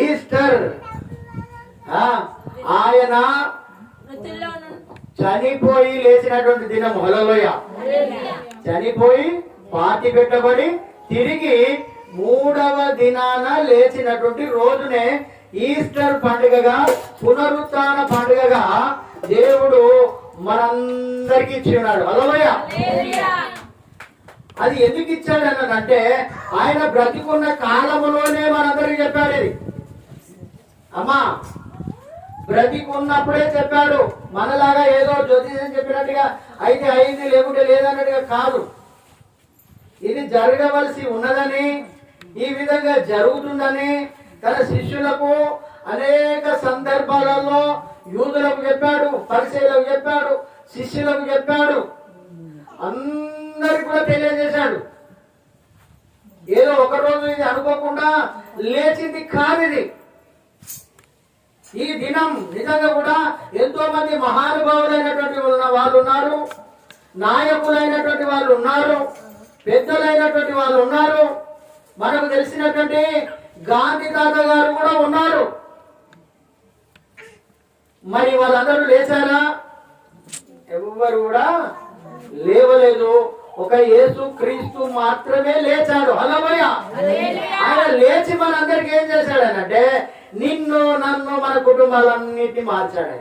Easter ఆయన చనిపోయి లేచినటువంటి దినం. హల్లెలూయ. చనిపోయి పాతి పెట్టబడి తిరిగి మూడవ దినాన లేచినటువంటి రోజునే ఈస్టర్ పండుగగా, పునరుత్థాన పండుగగా దేవుడు మనందరికి ఇచ్చి ఉన్నాడు. హల్లెలూయ. అది ఎందుకు ఇచ్చాడు అన్నదంటే ఆయన బ్రతికున్న కాలములోనే మనందరికి చెప్పాడు. ఇది అమ్మా బ్రతికున్నప్పుడే చెప్పాడు. మనలాగా ఏదో జ్యోతిషం చెప్పినట్టుగా అయితే అయింది లేకుంటే లేదన్నట్టుగా కాదు. ఇది జరగవలసి ఉన్నదని, ఈ విధంగా జరుగుతుందని తన శిష్యులకు అనేక సందర్భాలలో యూదులకు చెప్పాడు, పరిసయ్యులకు చెప్పాడు, శిష్యులకు చెప్పాడు, అందరికి కూడా తెలియజేశాడు. ఏదో ఒక రోజు ఇది అనుకోకుండా లేచింది కానిది. ఈ దినం నిజంగా కూడా ఎంతో మంది మహానుభావులైనటువంటి వాళ్ళు ఉన్నారు, నాయకులైనటువంటి వాళ్ళు ఉన్నారు, పెద్దలైనటువంటి వాళ్ళు ఉన్నారు. మనకు తెలిసినటువంటి గాంధీ తాత గారు కూడా ఉన్నారు. మరి వాళ్ళందరూ లేచారా? ఎవరు కూడా లేవలేదు. ఒక యేసు క్రీస్తు మాత్రమే లేచాడు. హల్లెలూయా. ఆయన లేచి మనందరికి ఏం చేశాడు అంటే నిన్ను, నన్ను, మన కుటుంబాలన్నిటిని మార్చాడు.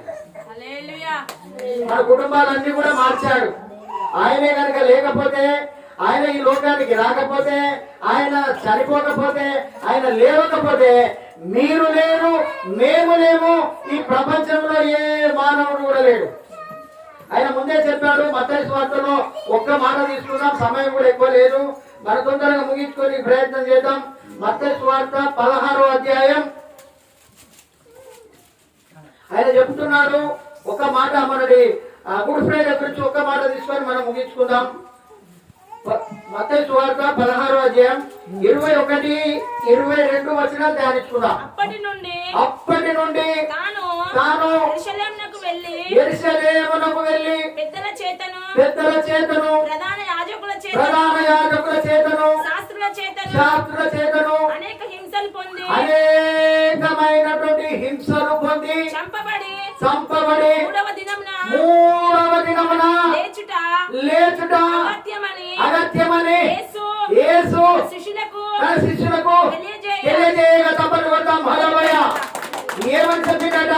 మన కుటుంబాలన్నీ కూడా మార్చాడు. ఆయనే కనుక లేకపోతే, ఆయన ఈ లోకానికి రాకపోతే, ఆయన చనిపోకపోతే, ఆయన లేవకపోతే మీరు లేరు, మేము లేము, ఈ ప్రపంచంలో ఏ మానవుడు కూడా లేడు. ఆయన ముందే చెప్పాడు. మత్తయి సువార్తలో ఒక్క మాట తీసుకుందాం, సమయం కూడా ఎక్కువ లేదు, మన తొందరగా ముగించుకొని ప్రయత్నం చేద్దాం. మత్తయి సువార్త 16వ అధ్యాయం. ఆయన చెప్తున్నాడు ఒక మాట, మనది గుడ్ ఫ్రైడే గురించి ఒక్క మాట తీసుకొని మనం ముగించుకుందాం. మత్తయి సువార్త 16వ అధ్యాయం 21, 22 వచనాలు ధ్యానించుకుందాం. అప్పటి నుండి తాను యెరూషలేమునకు వెళ్ళి పెద్దల చేతను ప్రధాన యాజకుల చేతను శాస్త్రుల చేతను అనేకమైనటువంటి హింసలు పొంది చంపబడి మూడవ దినమున లేచుట అగత్యమని యేసు శిష్యులకు తెలియజేయగా తప్పని కొడతాం. హల్లెలూయా. ఏమని చెప్పినట?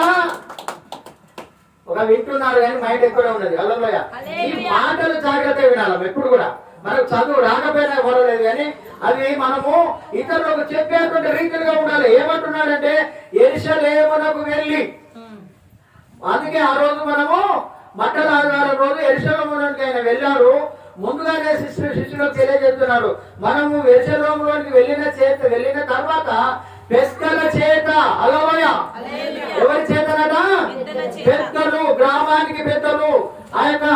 ఒక వింటున్నారు కానీ మైండ్ ఎక్కడ ఉన్నది. హల్లెలూయా. ఈ మాటలు జాగ్రత్తగా వినాలి. ఎప్పుడు కూడా మనకు చదువు రాకపోయినా పర్వాలేదు కానీ అవి మనము ఇతరులకు చెప్పేటువంటి రీతిగా ఉండాలి. ఏమంటున్నాడంటే యెరూషలేమునకు వెళ్ళి, అందుకే ఆ రోజు మనము మట్టల ఆదివారం రోజు యెరూషలేములోనికి ఆయన వెళ్ళారు. ముందుగానే శిష్యులకు తెలియజేస్తున్నాడు. మనము యెరూషలేములోనికి వెళ్ళిన తర్వాత పెద్దల చేత. హల్లెలూయా. ఎవరి చేతనట? పెద్దలు, గ్రామానికి పెద్దలు, ఆ యొక్క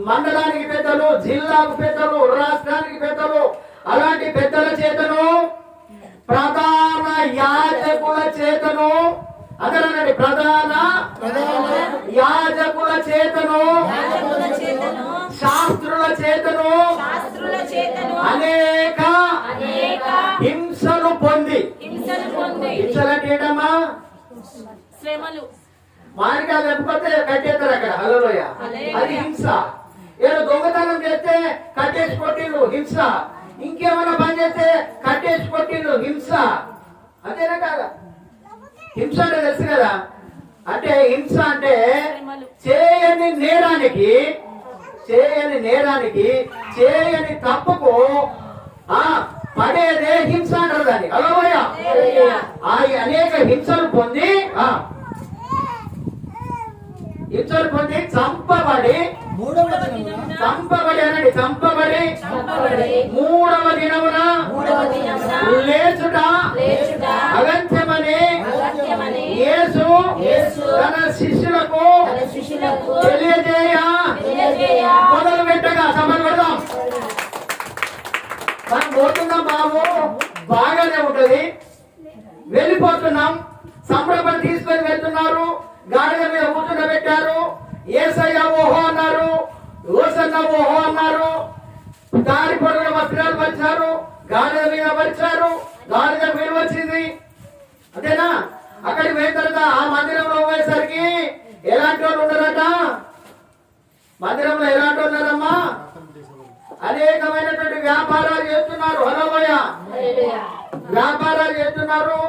మండలానికి పెద్దలు, జిల్లాకు పెద్దలు, రాష్ట్రానికి పెద్దలు, అలాంటి పెద్దల చేతను, ప్రధాన యాజకుల చేతను, అదనండి ప్రధాన యాజకుల చేతను, శాస్త్రుల చేతను అనేక హింసలు పొంది. హింసలంటే ఏంటమ్మా? శ్రమలు. మారిగా లేకపోతే కట్టేస్తారు అక్కడ. హల్లెలూయా. అది హింస. ఏదో దొంగతనం చేస్తే కట్టేసి కొట్టిండు, హింస. ఇంకేమైనా పని చేస్తే కట్టేసి కొట్టిండు, హింస. అదేనా కాదా? హింస అంటే తెలుసు కదా. అంటే హింస అంటే చేయని నేరానికి చేయని తప్పుకు పడేదే హింస అంటారు దాన్ని. హల్లెలూయా. అనేక హింసలు పొంది చంపబడి మూడవ దినమున లేచుట అగత్యమని యేసు తన శిష్యులకు తెలియజేయ మొదలు పెట్టగా. సమయం పెడదాం. మనం పోతున్నాం బాబు, బాగానే ఉంటది, వెళ్ళిపోతున్నాం, సంబరపడి తీసుకొని వెళ్తున్నారు, గాడిద మీద కూర్చుండబెట్టారు, యేసయ్య ఓహో అన్నారు, యోసన్న ఓహో అన్నారు, దారి పొడవున వస్త్రాలు పరిచారు, గాడిద మీద పరిచారు, గాడిద మందిరంలో ఎలాంటి ఉన్నారమ్మా? అనేకమైనటువంటి వ్యాపారాలు చేస్తున్నారు. హల్లెలూయా. వ్యాపారాలు చేస్తున్నారు,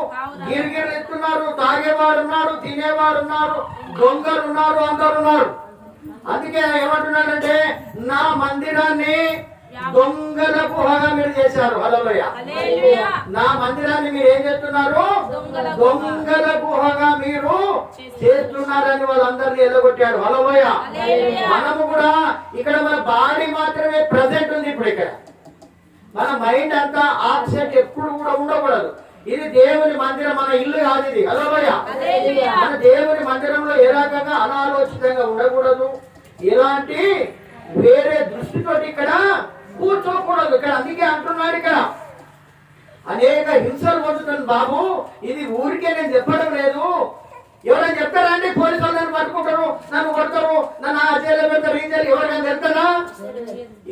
గిరిగిరి ఎత్తున్నారు, తాగేవారు ఉన్నారు, తినేవారు ఉన్నారు, దొంగలు ఉన్నారు, అందరు ఉన్నారు. అందుకే ఏమంటున్నాడంటే నా మందిరాన్ని దొంగల గుహగా మీరు చేశారు. హల్లెలూయా. నా మందిరాన్ని మీరు ఏం చేస్తున్నారు? దొంగల గుహగా మీరు చేస్తున్నారని వాళ్ళందరినీ ఎల్లగొట్టాడు. హల్లెలూయా. మనము కూడా ఇక్కడ మన బాడీ మాత్రమే ప్రజెంట్ ఉంది. ఇప్పుడు ఇక్కడ మన మైండ్ అంతా ఆబ్సెంట్ ఎప్పుడు కూడా ఉండకూడదు. ఇది దేవుని మందిరం, మన ఇల్లు కాదు ఇది. హల్లెలూయా. మన దేవుని మందిరంలో ఏ రకంగా అనాలోచితంగా ఉండకూడదు, ఎలాంటి వేరే దృష్టితోటి ఇక్కడ కూర్చోకూడదు. ఇక్కడ అందుకే అంటున్నాడు, ఇక్కడ అనేక హింసలు పొందుతాను బాబు. ఇది ఊరికే నేను చెప్పడం లేదు. ఎవరైనా చెప్తారా అండి? పోలీసు వాళ్ళు నన్ను పట్టుకుంటారు, నన్ను కొడతారు, నన్ను ఆ జైల్లో పెడతారు, ఈ జైలు. ఎవరికైనా చెప్తారా?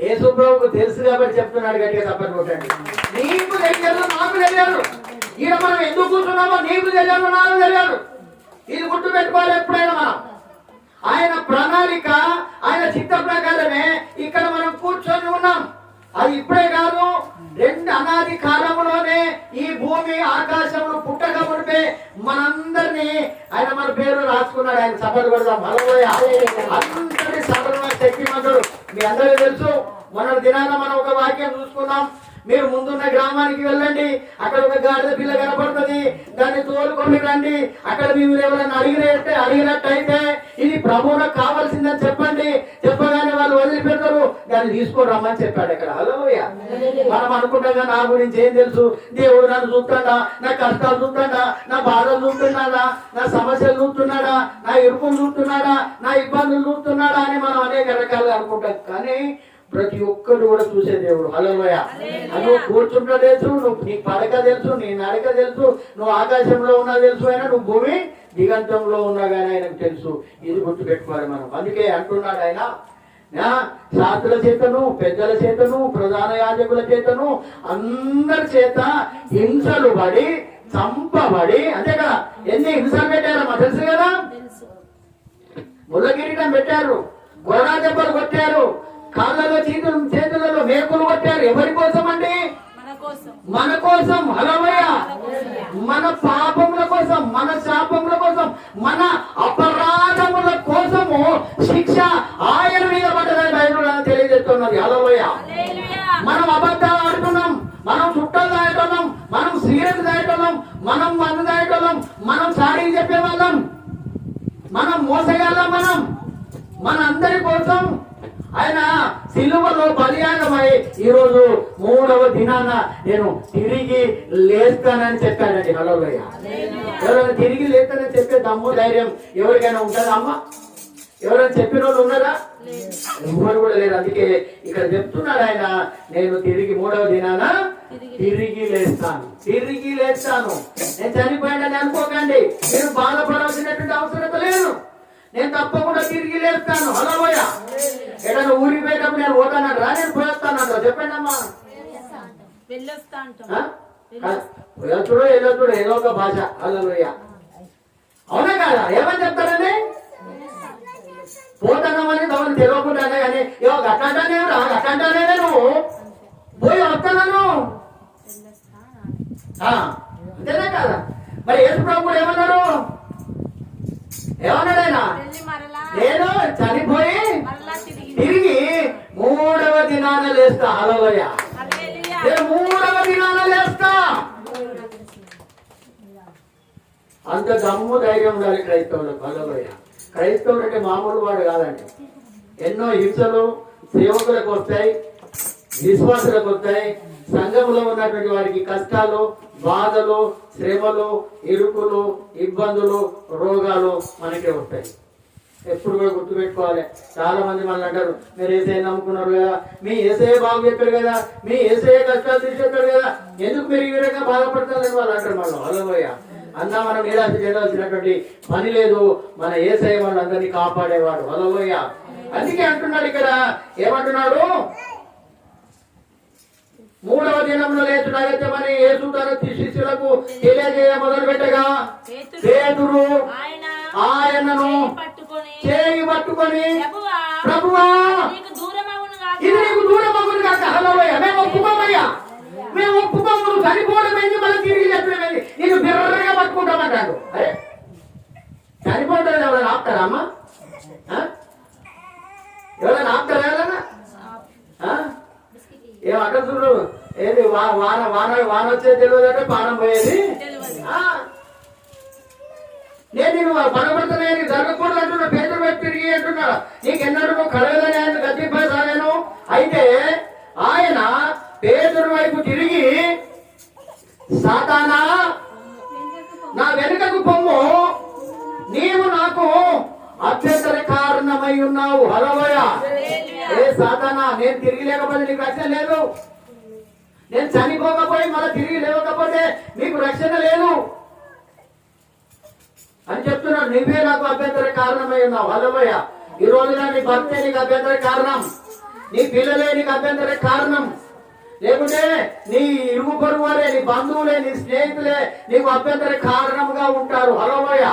యేసు ప్రభువుకు తెలుసు కాబట్టి చెప్తున్నాడు. గట్టిగా తప్పని కొట్టండి. నీకు తెలియదు, నాకు తెలియదు. ఈయన మనం ఎందుకు కూర్చున్నామో నీకు తెలియదు, నాకు తెలియదు. ఇది గుర్తు పెట్టుకోవాలి ఎప్పుడైనా మనం. ఆయన ప్రణాళిక, ఆయన చిత్త ప్రకారమే ఇక్కడ మనం కూర్చొని ఉన్నాం. అది ఇప్పుడే కాదు, రెండు అనాది కాలంలోనే ఈ భూమి ఆకాశములు పుట్టక మునిపే మనందరినీ ఆయన మన పేరు రాసుకున్నాడు. ఆయన సభలు కొడదాం. హల్లెలూయా. అందరి సభలో శక్తిమంతుడు. మీ అందరికీ తెలుసు. మొన్న దినాన మనం ఒక వాక్యం చూసుకున్నాం. మీరు ముందున్న గ్రామానికి వెళ్ళండి, అక్కడ ఒక గాడిద పిల్ల కనపడుతుంది, దాన్ని తోలుకొని రండి. అక్కడ మీరు ఎవరైనా అడిగినట్టయితే ఇది ప్రభువులకు కావాల్సిందని చెప్పండి. చెప్పగానే వాళ్ళు వదిలిపెడతారు, దాన్ని తీసుకొని రమ్మని చెప్పాడు అక్కడ. హల్లెలూయా. మనం అనుకుంటాగా నా గురించి ఏం తెలుసు, దేవుడు నన్ను చూస్తాడా, నా కష్టాలు చూస్తాడా, నా బాధలు చూస్తున్నాడా, నా సమస్యలు చూస్తున్నాడా, నా ఇరుకులు చూస్తున్నాడా, నా ఇబ్బందులు చూస్తున్నాడా అని మనం అనేక రకాలుగా అనుకుంటాం. కానీ ప్రతి ఒక్కరు కూడా చూసే దేవుడు. హల్లెలూయా. నువ్వు కూర్చుంటా తెలుసు, నువ్వు నీ పడక తెలుసు, నీ నడక తెలుసు, నువ్వు ఆకాశంలో ఉన్నా తెలుసు, అయినా నువ్వు భూమి దిగంతంలో ఉన్నా కానీ ఆయనకు తెలుసు. ఇది గుర్తు పెట్టుకోవాలి మనం. అందుకే అంటున్నాడు ఆయన, శాస్త్రుల చేతను, పెద్దల చేతను, ప్రధాన యాజకుల చేతను, అందరి చేత హింసలు పడి, చంపబడి, అంతే కదా. ఎన్ని హింసలు పెట్టారమ్మా తెలుసు కదా. ముళ్ళ కిరీటం పెట్టారు, గొర్రె దెబ్బలు కొట్టారు, కాళ్ళలో చేతులలో మేకులు కొట్టారు. ఎవరి కోసం అండి? మన కోసం. హల్లెలూయా. మన పాపముల కోసం, మన శాపముల కోసం, మన అపరాధముల కోసము శిక్ష ఆయన మీద పడ్డదని బైబిల్ తెలియజేస్తున్నది. హల్లెలూయా. మనం అబద్ధాలు ఆడుతున్నాం, మనం చుట్టాలు దాయటోళ్ళం, మనం సీరియస్ దాయటోళ్ళం, మనం మందు దాయటోళ్ళం, మనం సారీ చెప్పేవాళ్ళం, మనం మోసగాళ్ళం. మన అందరి కోసం ఆయన సిలువలో బలియాగమై ఈరోజు 3వ దినాన నేను తిరిగి లేస్తానని చెప్పానండి. హల్లెలూయా. ఎవరైనా తిరిగి లేస్తానని చెప్పే దమ్ము, ధైర్యం ఎవరికైనా ఉంటుందా అమ్మ? ఎవరైనా చెప్పిన వాళ్ళు ఉన్నారా? ఎవరు కూడా లేరు. అందుకే ఇక్కడ చెప్తున్నాడు ఆయన, నేను తిరిగి 3వ దినాన తిరిగి లేస్తాను. తిరిగి లేస్తాను. నేను చనిపోయానని అనుకోకండి. మీరు బాధపడాల్సినటువంటి అవసరం లేదు. నేను తప్పకుండా తిరిగి లేస్తాను. హల్లెలూయా. ఏదైనా ఊరికి పోయేటప్పుడు నేను పోతానంటారా? నేను పోయేస్తానంటారా? చెప్పండి అమ్మా. వెళ్ళొచ్చుడో వెళ్ళొచ్చుడో ఏదో ఒక భాష. హల్లెలూయా. అవునా కాదా? ఏమని చెప్తారండి? పోతానమని తమను తెలియకుండానే, కానీ గట్టంటానే గట్టంటానే నువ్వు పోయి వస్తాను అంతేనా కాదా? మరి యేసు ప్రభువు ఏమన్నాడు? ఏమన్నాడు ఆయన? నేను చనిపోయి తిరిగి 3వ దినాన లేస్తా. హల్లెలూయా. నేను 3వ దినాన లేస్తా. అంత దమ్ము ధైర్యం ఉండాలి క్రైస్తవులకు. హల్లెలూయా. క్రైస్తవుడు అంటే మామూలు వాడు కాదండి. ఎన్నో హింసలు సేవకులకు వస్తాయి, విశ్వాసులకు వస్తాయి. సంఘంలో ఉన్నటువంటి వారికి కష్టాలు, బాధలు, శ్రమలు, ఇరుకులు, ఇబ్బందులు, రోగాలు మనకే వస్తాయి. ఎప్పుడు కూడా గుర్తుపెట్టుకోవాలి. చాలా మంది మనల్ని అంటారు, మీరు ఏసఐ నమ్ముకున్నారు కదా, మీ ఏసఐ బాగు చెప్పారు కదా, మీ ఏసఐ కష్టాలు తీసేస్తారు కదా, ఎందుకు మీరు ఈ విధంగా బాధపడతారని వాళ్ళు అంటారు. మనం హల్లెలూయా అన్నా మనం నిరాశ చేయాల్సినటువంటి పని లేదు. మన ఏసఐ వాళ్ళందరినీ కాపాడేవాడు. హల్లెలూయా. అందుకే అంటున్నాడు ఇక్కడ, ఏమంటున్నాడు? 3వ దినంలో లేచుడగచ్చమని యేసు తన శిష్యులకు తెలియజేయ మొదలు పెట్టగా, పేతురు ఆయనను చేయి పట్టుకొని ప్రభువా ఇది నీకు దూరం అగును కాక. హల్లెలూయా. మేము ఒప్పుకోమయ్యా, మేము ఒప్పుకోము. నువ్వు చనిపోవడం ఏంది, మళ్ళీ తిరిగి చెప్పడం ఏంది, నేను బిర్రగా పట్టుకుంటామంటాడు. అరే చనిపోవడం ఎవరైనా ఆపుతారా అమ్మా? ఎవరైనా ఆపుతారా? ఎవరైనా ఏమంట చూడు, ఏది వాన వాన వాన వచ్చేది తెలియదంటే పానం పోయేది. నేను నువ్వు పనబడుతున్నాయని జరగకూడదు అంటున్నా. పేదలు వైపు తిరిగి అంటున్నా. నీకెన్నడూ నువ్వు కలగదని ఆయన గద్దింపసాగాను. అయితే ఆయన పేదరు వైపు తిరిగి, సాతానా నా వెనుకకు పొమ్ము, నీవు నాకు అభ్యంతర కారణమై ఉన్నావు. హల్లెలూయా. ఏ సాతానా, నేను తిరిగి లేకపోతే నీకు రక్షణ లేదు. నేను చనిపోకపోయి మళ్ళీ తిరిగి లేవకపోతే నీకు రక్షణ లేదు అని చెప్తున్నాడు. నువ్వే నాకు అభ్యంతర కారణమై ఉన్నావు. హల్లెలూయా. ఈ రోజున నీ భర్తే నీకు అభ్యంతర కారణం, నీ పిల్లలే నీకు అభ్యంతర కారణం, లేకుంటే నీ ఇరుగు పొరుగు వారే, నీ బంధువులే, నీ స్నేహితులే నీకు అభ్యంతర కారణంగా ఉంటారు. హల్లెలూయా.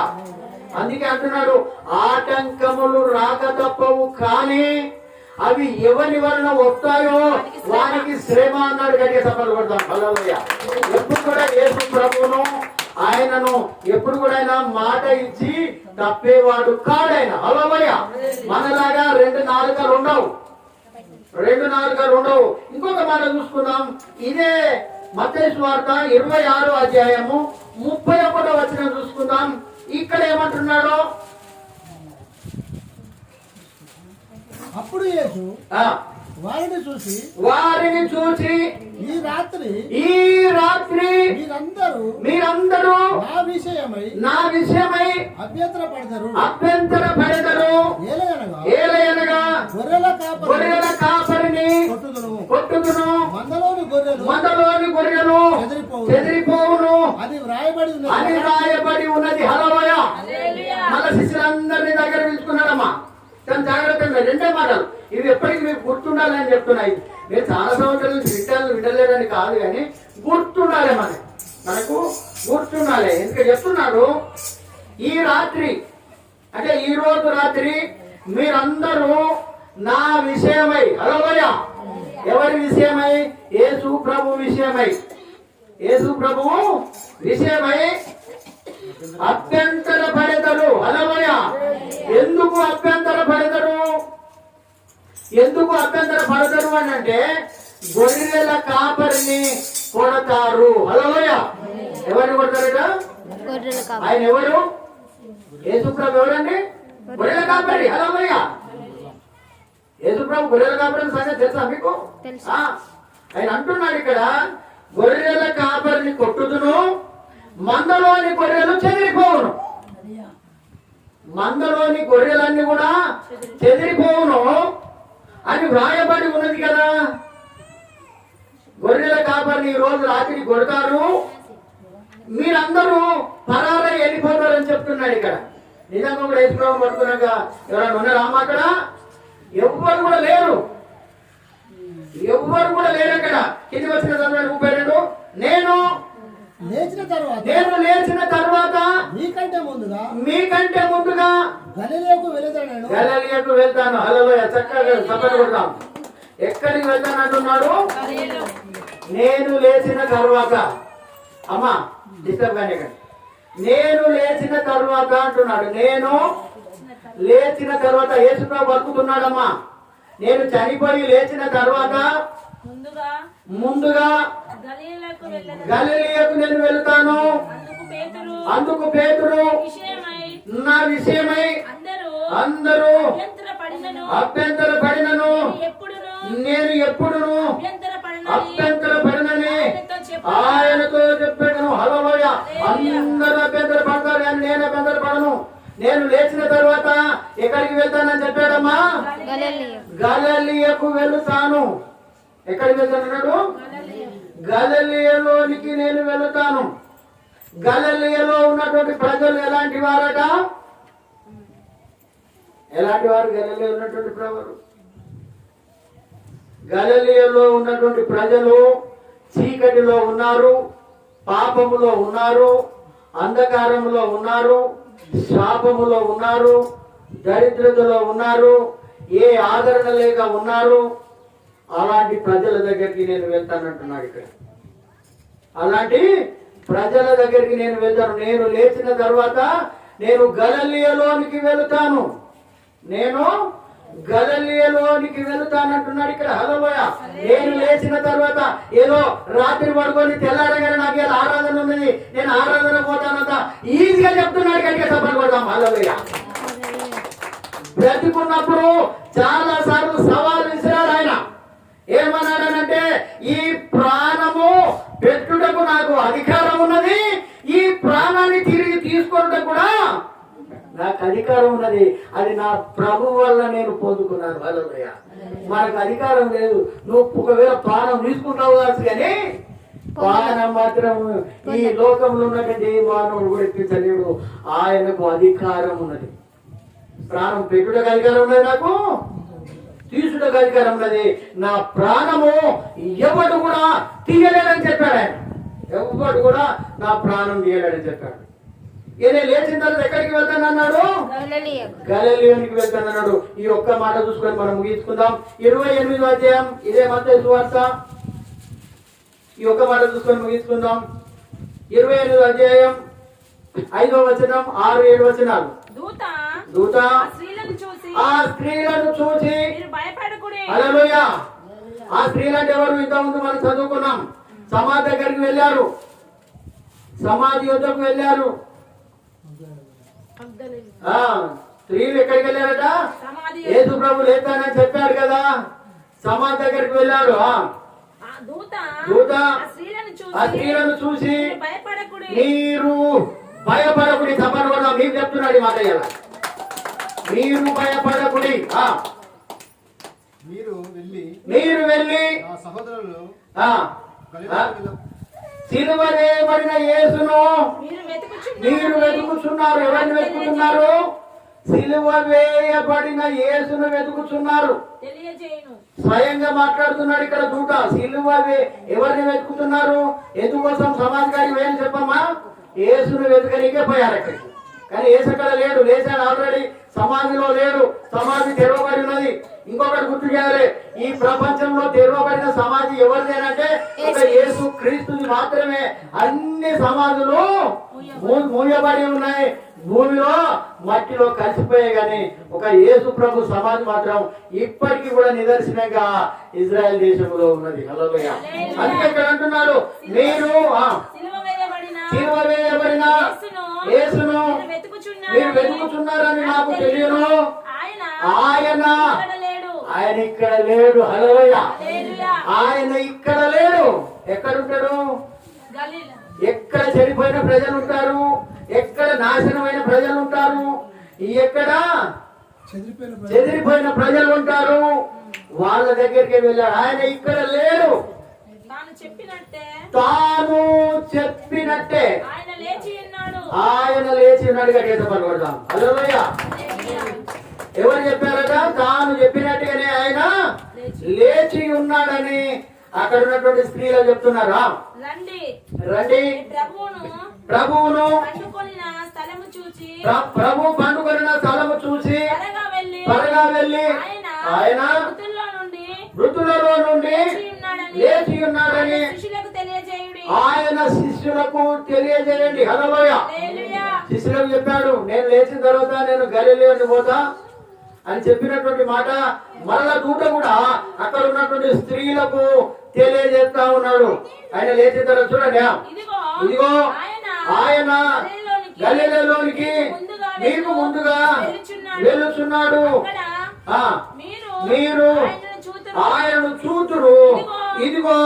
అందుకే అంటున్నాడు, ఆటంకములు రాక తప్పవు, కానీ అవి ఎవరి వలన వస్తాయో వారికి శ్రమ అన్నాడు. గట్టిగా సఫలు పడతాం. హల్లెలూయా. ఎప్పుడు కూడా యేసు ప్రభువును, ఆయనను ఎప్పుడు కూడా ఆయన మాట ఇచ్చి తప్పేవాడు కాడాయన. హల్లెలూయా. మనలాగా రెండు నాలుకలు ఉండవు. ఇంకొక మాట చూసుకుందాం. ఇదే మత్తయి సువార్త 26వ అధ్యాయము 31వ వచనం చూసుకుందాం. ఇక్కడ ఏమంటున్నాడో, అప్పుడు యేసు వారిని చూసి ఈ రాత్రి మీరందరూ నా విషయమై అభ్యంతర పడతారు. ఏలయనగా గొర్రెల కాపరిని కొట్టుదును, మందలోని గొర్రెలు చెదిరిపోవును అని వ్రాయబడి ఉన్నది. హల్లెలూయా. మన శిష్యులందరినీ దగ్గర పిలుచుకున్నాడమ్మా. కానీ జాగ్రత్తగా రెండే మాటలు ఇవి ఎప్పటికీ మీకు గుర్తుండాలని చెప్తున్నాయి. మీరు చాలా సంవత్సరాల నుంచి వింటలేదని కాదు, కానీ గుర్తుండాలి. మనకు గుర్తుండాలి. ఎందుకంటే చెప్తున్నాడు, ఈ రాత్రి అంటే ఈ రోజు రాత్రి మీరందరూ నా విషయమై, హల్లెలూయా, ఎవరి విషయమై? యేసు ప్రభు విషయమై, యేసు ప్రభువు విషయమై అభ్యంతర పడతారు. హల్లెలూయా. ఎందుకు అభ్యంతర పడతారు? ఎందుకు అభ్యంతర పడతారు అని అంటే, గొర్రెల కాపరిని కొడతారు. హల్లెలూయా. ఎవరిని కొడతారట? ఆయన ఎవరు? యేసుప్రభు ఎవరండి? గొర్రెల కాపరి. హల్లెలూయా. యేసుప్రభు గొర్రెల కాపరి సంగతి తెలుసా మీకు? ఆయన అంటున్నాడు ఇక్కడ, గొర్రెల కాపరిని కొట్టుదును, మందలోని గొర్రెలు చెదిరిపోవును. మందలోని గొర్రెలన్నీ కూడా చెదిరిపోవును అని వ్రాయబడి ఉన్నది కదా. గొర్రెల కాపరిని ఈ రోజు రాత్రి కొడతారు, మీరందరూ పరారై వెళ్ళిపోతారని చెప్తున్నాడు ఇక్కడ. నిజంగా కూడా యేసుప్రభుని పడుతున్నాక ఎవరైనా ఉన్నారా అక్కడ? ఎవ్వరు కూడా లేరు. అక్కడ కింది వచ్చిన 32 నేను లేచిన తర్వాత మీకంటే ముందుగా గలిలయకు వెళ్తాను. హల్లెలూయా. చక్కగా సపోర్ట్ కొడతాం. ఎక్కడికి వెళ్తాను అంటున్నాడు? నేను లేచిన తర్వాత. అమ్మా డిస్టర్బ్ కానీ, నేను లేచిన తర్వాత అంటున్నాడు. నేను లేచిన తర్వాత యేసుప్రభు బతుకుతున్నాడమ్మా. నేను చనిపోయి లేచిన తర్వాత ముందుగా గలిలయకు నేను వెళ్తాను. అందుకు పేతురు నా విషయమై అందరూ అభ్యంతర పడినను నేను ఎప్పుడును అభ్యంతర పడినని ఆయనతో చెప్పాను. హల్లెలూయా. అందరూ అభ్యంతర పడతారు, కానీ నేను అభ్యంతర పడను. నేను లేచిన తర్వాత ఎక్కడికి వెళ్తానని చెప్పాడమ్మా? గలిలయకు వెళుతాను. ఎక్కడికి వెళ్తానన్నాడు? గలిలయలోనికి నేను వెళుతాను. గలిలయలో ఉన్నటువంటి ప్రజలు ఎలాంటి వారట? ఎలాంటి వారు గలిలయలో ఉన్నటువంటి ప్రజలు? గలిలయలో ఉన్నటువంటి ప్రజలు చీకటిలో ఉన్నారు, పాపములో ఉన్నారు, అంధకారములో ఉన్నారు, శాపములో ఉన్నారు, దరిద్రతలో ఉన్నారు. ఏ ఆదరణ లేక ఉన్నారు అలాంటి ప్రజల దగ్గరికి నేను వెళ్తానంటున్నాడు ఇక్కడ. అలాంటి ప్రజల దగ్గరికి నేను వెళ్తాను. నేను లేచిన తర్వాత నేను గలిలయలోనికి వెళుతాను, నేను గలిలయలోనికి వెళుతానంటున్నాడు ఇక్కడ. హల్లెలూయా. నేను లేచిన తర్వాత ఏదో రాత్రి పడుకొని తెల్లారగానే నాకు ఇలా ఆరాధన ఉన్నది, నేను ఆరాధన పోతానంత ఈజీగా చెప్తున్నాడు. కనుక సభలు కొడదాం. హల్లెలూయా. బ్రతికున్నప్పుడు చాలా సార్లు సవాల్ విసిరాడు ఆయన. ఏమన్నాడనంటే, ఈ ప్రాణము పెట్టుటకు నాకు అధికారం ఉన్నది, ఈ ప్రాణాన్ని తిరిగి తీసుకొనుటకు కూడా నాకు అధికారం ఉన్నది, అది నా ప్రభు వల్ల నేను పొందుకున్నాను. హల్లెలూయా. మనకు అధికారం లేదు. నువ్వు ఒకవేళ ప్రాణం తీసుకుంటావు కాదు, కానీ ప్రాణం మాత్రం ఈ లోకంలో ఉన్నటువంటి ఏ మానవుడు కూడా ఎక్కించలేడు. ఆయనకు అధికారం ఉన్నది. ప్రాణం పెట్టుటకు అధికారం ఉన్నది, నాకు తీసుటకు అధికారం ఉన్నది. నా ప్రాణము ఎవడు కూడా తీయలేడని చెప్పాడు ఆయన. ఎవడు కూడా నా ప్రాణం తీయలేడని చెప్పాడు. ఈయన లేచిన తర్వాత ఎక్కడికి వెళ్తానన్నాడు? గలిలయలోనికి వెళ్తానన్నాడు. ఈ ఒక్క మాట చూసుకొని మనం ముగించుకుందాం. 28వ అధ్యాయం, ఇదే మత్తయి సువార్త. ఈ ఒక్క మాట చూసుకొని ముగించుకుందాం. 28వ అధ్యాయం 5వ వచనం, 6-7 వచనాలు. దూత ఆ స్త్రీలను చూసి హల్లెలూయా. ఆ స్త్రీలు అంటే ఎవరు? ఇంతకుముందు మనం చదువుకున్నాం. సమాధి దగ్గరికి వెళ్ళారు, సమాధి యుద్ధకు వెళ్ళారు. స్త్రీలు ఎక్కడికి వెళ్ళారట? యేసు ప్రభు లేతానని చెప్పాడు కదా, సమాధి దగ్గరికి వెళ్ళారు. దూత ఆ స్త్రీలను చూసి మీరు భయపడకుడి. సభను కూడా మీకు చెప్తున్నాడు మాట. మీరు భయపడకుడి, మీరు వెళ్ళి సిలువ వేయబడిన యేసును మీరు వెతుకుచున్నారు. ఎవరిని వెతుకుతున్నారు? సిలువ వేయబడిన యేసును వెతుకుచున్నారు. స్వయంగా మాట్లాడుతున్నాడు ఇక్కడ దూత. సిలువ ఎవరిని వెతుకుతున్నారు? ఎందుకోసం? సమాధికారి వేలు చెప్పమ్మా. యేసును వెతుకనికే పోయారు అక్కడికి. కానీ యేసు అక్కడ లేడు, లేచాడు ఆల్రెడీ. సమాధిలో లేడు, సమాధి తెరవబడి ఉన్నది. ఇంకొకటి గుర్తు చేయాలి, ఈ ప్రపంచంలో తెరవబడిన సమాధి ఎవరిదేనంటే ఒక యేసు క్రీస్తుది మాత్రమే. అన్ని సమాధులు మూయబడి ఉన్నాయి, భూమిలో మట్టిలో కలిసిపోయాయి. కానీ ఒక యేసు ప్రభు సమాధి మాత్రం ఇప్పటికీ కూడా నిదర్శనంగా ఇజ్రాయెల్ దేశంలో ఉన్నది. హల్లెలూయా. అందుకే ఇక్కడ అంటున్నాడు, మీరు సిలువ వేయబడిన యేసును మీరు వెతుకుతున్నారని నాకు తెలియను. ఆయన ఇక్కడ లేడు. హల్లెలూయా. ఆయన ఇక్కడ లేడు. ఎక్కడుంటాడు? ఎక్కడ చెడిపోయిన ప్రజలు ఉంటారు, ఎక్కడ నాశనమైన ప్రజలు ఉంటారు, ఎక్కడ చెదిరిపోయిన ప్రజలు ఉంటారు, వాళ్ళ దగ్గరికి వెళ్ళాడు. ఆయన ఇక్కడ లేడు. తాను చెప్పినట్టే ఆయన లేచి ఉన్నాడు. గట్టిగా పలుకుదాం. హల్లెలూయా. ఎవరు చెప్పారట? తాను చెప్పినట్టుగానే ఆయన లేచి ఉన్నాడని అక్కడ ఉన్నటువంటి స్త్రీలు చెప్తున్నారా? రండి, ప్రభువును ప్రభు పండుకొనిన స్థలము చూసి త్వరగా వెళ్ళి ఆయన మృతులలో నుండి లేచి ఉన్నాడని ఆయన శిష్యులకు తెలియజేయండి. హల్లెలూయా. శిష్యులకు చెప్పాడు, నేను లేచిన తర్వాత నేను గలిలయకి పోతా అని చెప్పినటువంటి మాట మరలా దూత కూడా అక్కడ ఉన్నటువంటి స్త్రీలకు తెలియజేస్తా ఉన్నాడు. ఆయన లేచిన తర్వాత చూడండి, ఇదిగో ఆయన గలిలయలోనికి మీకు ముందుగా వెళుచున్నాడు, మీరు ఆయనను చూతురు, ఇదిగో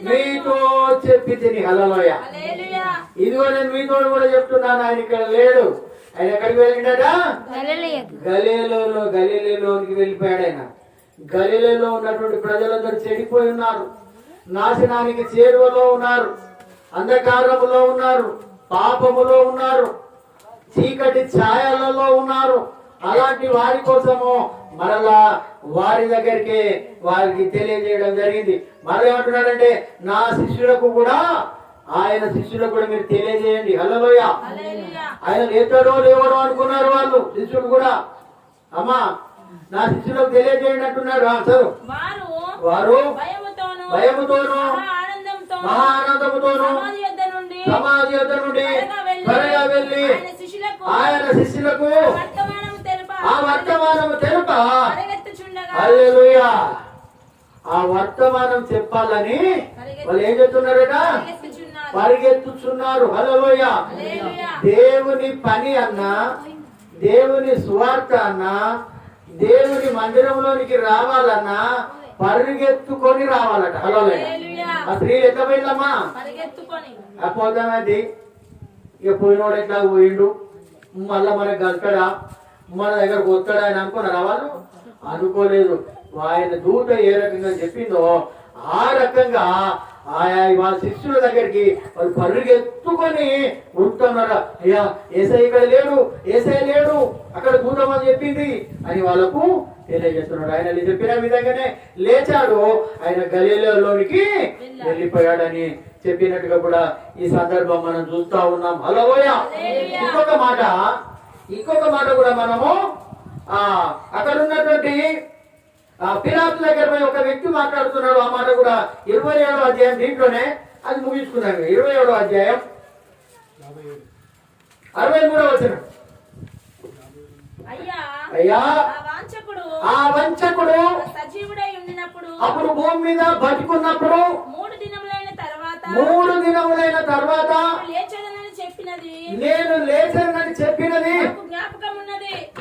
మీతో చెప్పి తిని. హల్లెలూయా. ఇదిగో నేను మీతో కూడా చెప్తున్నాను, ఆయన ఇక్కడ లేడు. ఆయన ఎక్కడికి వెళ్ళిండట? గలిలయలోనికి వెళ్ళిపోయాడు ఆయన. గలిలయలో ఉన్నటువంటి ప్రజలందరూ చెడిపోయి ఉన్నారు, నాశనానికి చేరువలో ఉన్నారు, అంధకారములో ఉన్నారు, పాపములో ఉన్నారు, చీకటి ఛాయలలో ఉన్నారు. అలాంటి వారి కోసము మరలా వారి దగ్గరికి వారికి తెలియజేయడం జరిగింది. మరలా ఏమంటున్నాడంటే, నా శిష్యులకు కూడా ఆయన శిష్యులకు కూడా మీరు తెలియజేయండి. హల్లెలూయా. ఆయన లేతాడో లేవడో అనుకున్నారు వాళ్ళు శిష్యుడు కూడా. అమ్మా నా శిష్యులకు తెలియజేయండి అంటున్నాడు. చదువు. వారు భయముతోను మహా ఆనందముతోను సమాధి యొద్ద నుండి త్వరగా వెళ్ళి ఆయన శిష్యులకు ఆ వర్తమానము తెలుప హల్లెలూయా. ఆ వర్తమానం చెప్పాలని వాళ్ళు ఏం చెప్తున్నారట? పరిగెత్తుచున్నారు. హల్లెలూయా. దేవుని పని అన్నా, దేవుని సువార్త అన్నా, దేవుని మందిరంలోనికి రావాలన్నా పరిగెత్తుకొని రావాలట. హల్లెలూయా. ఆ స్త్రీ ఎట్లా పోయిందమ్మా? పోతామది. ఇక పోయినోడు ఎట్లా పోయిండు, మళ్ళా మనకు కలుతాడా, మన దగ్గరకు వస్తాడా అని అనుకున్నారా వాళ్ళు? అనుకోలేదు. ఆయన దూత ఏ రకంగా చెప్పిందో ఆ రకంగా ఆయా వాళ్ళ శిష్యుల దగ్గరికి వాళ్ళు పరిగెత్తుకొని ఉంటున్నారా. అయ్యా ఏసై ఇక్కడ లేడు, ఏసై లేడు, అక్కడ దూతమని చెప్పింది అని వాళ్ళకు తెలియజేస్తున్నాడు. ఆయన చెప్పిన విధంగానే లేచాడు, ఆయన గలిలయలోనికి వెళ్ళిపోయాడని చెప్పినట్టుగా కూడా ఈ సందర్భం మనం చూస్తా ఉన్నాం. హల్లెలూయా. ఇంకొక మాట కూడా మనము అక్కడ ఉన్నటువంటి పిలాతు దగ్గర పోయి ఒక వ్యక్తి మాట్లాడుతున్నాడు. ఆ మాట కూడా 27వ అధ్యాయం దీంట్లోనే అది ముగించుకున్నాను. 27వ అధ్యాయం 63వ వచనం. అయ్యా ఆ వంచకుడు అప్పుడు భూమి మీద బతికున్నప్పుడు 3 దినములైన తర్వాత నేను లేచానని చెప్పినది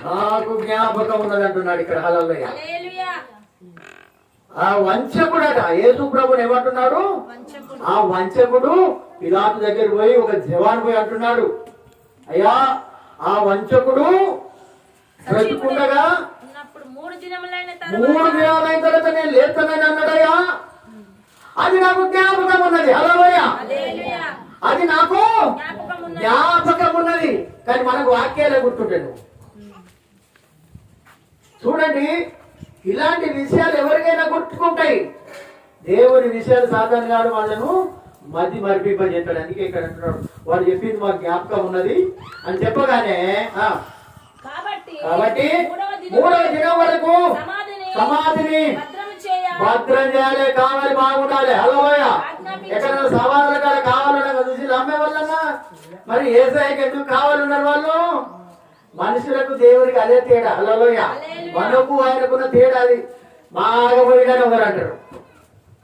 నాకు జ్ఞాపకం ఉన్నది అంటున్నాడు ఇక్కడ. హల్లెలూయా. ఆ వంచకుడట యేసు ప్రభుని ఏమంటున్నాడు? ఆ వంచకుడు పిలాతు దగ్గర పోయి ఒక జవాన్ పోయి అంటున్నాడు, అయ్యా ఆ వంచకుడు బ్రతుకుండగా 3 దినములైన తర్వాత నేను లేస్తానని అన్నాడయ్యా. అది నాకు జ్ఞాపకం ఉన్నది. హల్లెలూయా. అది నాకు జ్ఞాపకం ఉన్నది. కానీ మనకు వాక్యాలే గుర్తుంటాయి. చూడండి, ఇలాంటి విషయాలు ఎవరికైనా గుర్తుకుంటాయి. దేవుని విషయాలు సాధారణ కాదు, వాళ్ళను మధ్య మరిపింపజేస్తాడు. అందుకే ఇక్కడ అంటున్నాడు, వాడు చెప్పింది మాకు జ్ఞాపకం ఉన్నది అని చెప్పగానే కాబట్టి 3వ దినం వరకు సమాధిని భద్రం చేయాలి, కావాలి, బాగుండాలి. హల్లెలూయా. ఎక్కడైనా సమాధుల కాడ కావాలన్నా చూసి అమ్మే వాళ్ళన్నా మరి యేసయ్యకి ఎందుకు కావాలన్నారు వాళ్ళు? మనుషులకు దేవునికి అదే తేడా. హల్లెలూయా. మనకు ఆయనకున్న తేడా అది. మాగపోయిడని ఎవరు అంటారు,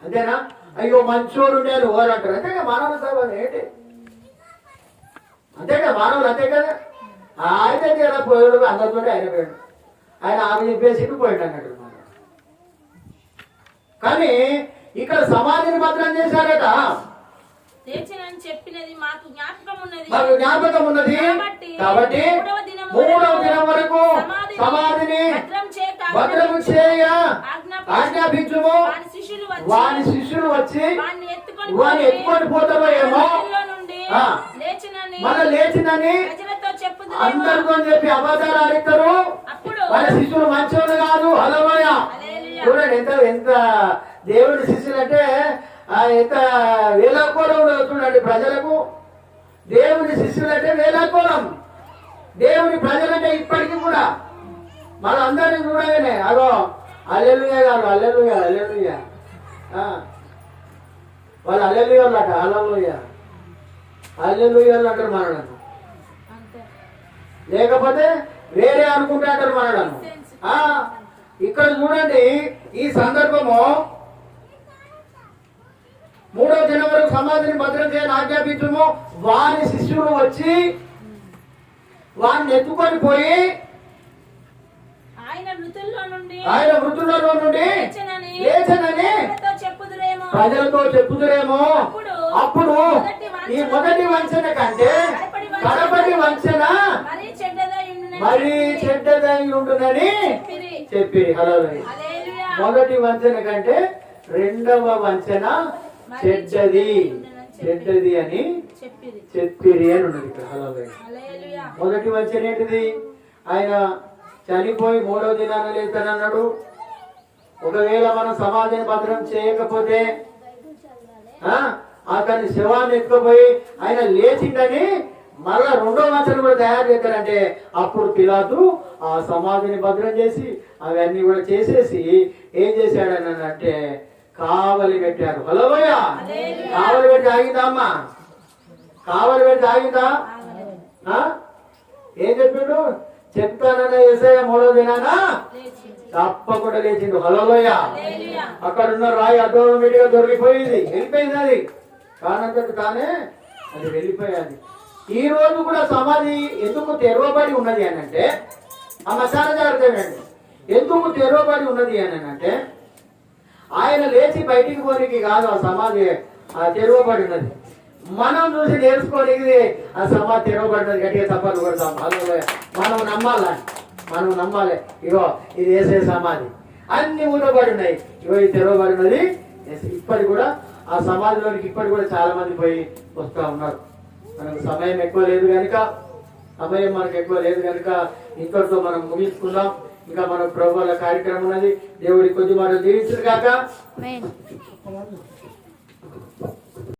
అంతేనా? అయ్యో మంచోడు ఉండేది ఎవరు అంటారు. అంతేగా మానవుల సభ ఏంటి, అంతేగా మానవులు, అంతే కదా. ఆయన తేడా పోయాడు, అందరితో ఆయన పోయాడు, ఆయన ఆమె చెప్పేసి పోయాడు అన్నట్టు. కానీ ఇక్కడ సమాధిని భద్రం చేశాడట. చెప్పినది మాకు జ్ఞాపకం ఉన్నది కాబట్టి 3వ దినం వరకు సమాధిని భద్రము చేయ ఆజ్ఞాపించుము. వాని శిష్యులు వచ్చి వాని ఎత్తుకొని పోతారో ఏమో, మన లేచినని అందరితో చెప్పి అబద్ధాలు ఆడిస్తారు. వాళ్ళ శిష్యులు మంచోళ్ళు కాదు. హల్లెలూయా. చూడండి ఎంత దేవుడి శిష్యులు అంటే ఎంత వేలాకోళం చూడండి. ప్రజలకు దేవుని శిష్యులు అంటే వేలాకోళం, దేవుని ప్రజలంటే ఇప్పటికీ కూడా మనందరినీ చూడగానే అగో హల్లెలూయా కాదు, హల్లెలూయా హల్లెలూయా, వాళ్ళు హల్లెలూయా అట, హల్లెలూయా హల్లెలూయా అంటారు మనలను. లేకపోతే వేరే అనుకుంటా అంటారు మనలను. ఇక్కడ చూడండి, ఈ సందర్భము 3వ దినం వరకు సమాధిని భద్రం చేయాలని ఆజ్ఞాపించుము. వారి శిష్యులు వచ్చి వారిని ఎత్తుకొని పోయి ఆయన మృతుల్లో నుండి లేచనని ప్రజలతో చెప్పుదురేమో. అప్పుడు ఈ మొదటి వంచన కంటే కడపటి వంచన మరీ చెడ్డదై ఉండునని చెప్పిరి. హల్లెలూయా. మొదటి వంచన కంటే 2వ వంచన చెడ్డది అని చెప్పిరి అని ఉన్నది ఇక్కడ. హల్లెలూయా. మొదటి వంచన ఏంటిది? ఆయన చనిపోయి 3వ దినాన లేస్తానన్నాడు. ఒకవేళ మనం సమాధిని భద్రం చేయకపోతే అతని శవాన్ని ఎత్తుకుపోయి ఆయన లేచిండని మళ్ళా రెండో వచనం కూడా తయారు చేశారంటే అప్పుడు పిలాతు ఆ సమాధిని భద్రం చేసి అవన్నీ కూడా చేసేసి ఏం చేశాడని అంటే కావలి పెట్టారు. హలోయ, కావలి పెట్టి ఆగిందా అమ్మా? కావలి పెట్టి ఆగిందా? ఏం చెప్పిండు? చెప్తానన్నా యేసయ్య మూడో దినాన తప్పకుండా లేచిండు. హలోయ, అక్కడ ఉన్న రాయి ఆటోమేటిక్ గా దొరికిపోయింది, వెళ్ళిపోయింది. అది కానంతటి తానే అది వెళ్ళిపోయాది. ఈ రోజు కూడా సమాధి ఎందుకు తెరవబడి ఉన్నది అని అంటే ఆ మసాలా జాగ్రత్త ఎందుకు తెరవబడి ఉన్నది అని అంటే ఆయన లేచి బయటికి పోనీకి కాదు ఆ సమాధి తెరవబడి ఉన్నది. మనం చూసి నేర్చుకోనికి ఆ సమాధి తెరవబడినది. గట్టిగా తప్పలు కొడతాం. మనం నమ్మాలి. ఇగో ఇది వేసే సమాధి, అన్ని ఊరబడి ఉన్నాయి. ఇగో ఇది తెరవబడినది. ఇప్పటికి కూడా ఆ సమాధిలోనికి ఇప్పటికి కూడా చాలా మంది పోయి వస్తూ ఉన్నారు. మనకు సమయం ఎక్కువ లేదు కనుక ఇంతటితో మనం ముగించుకుందాం. ఇంకా మన ప్రభువుల కార్యక్రమం ఉన్నది. దేవుడి కొద్ది మనం జీవించరు కాక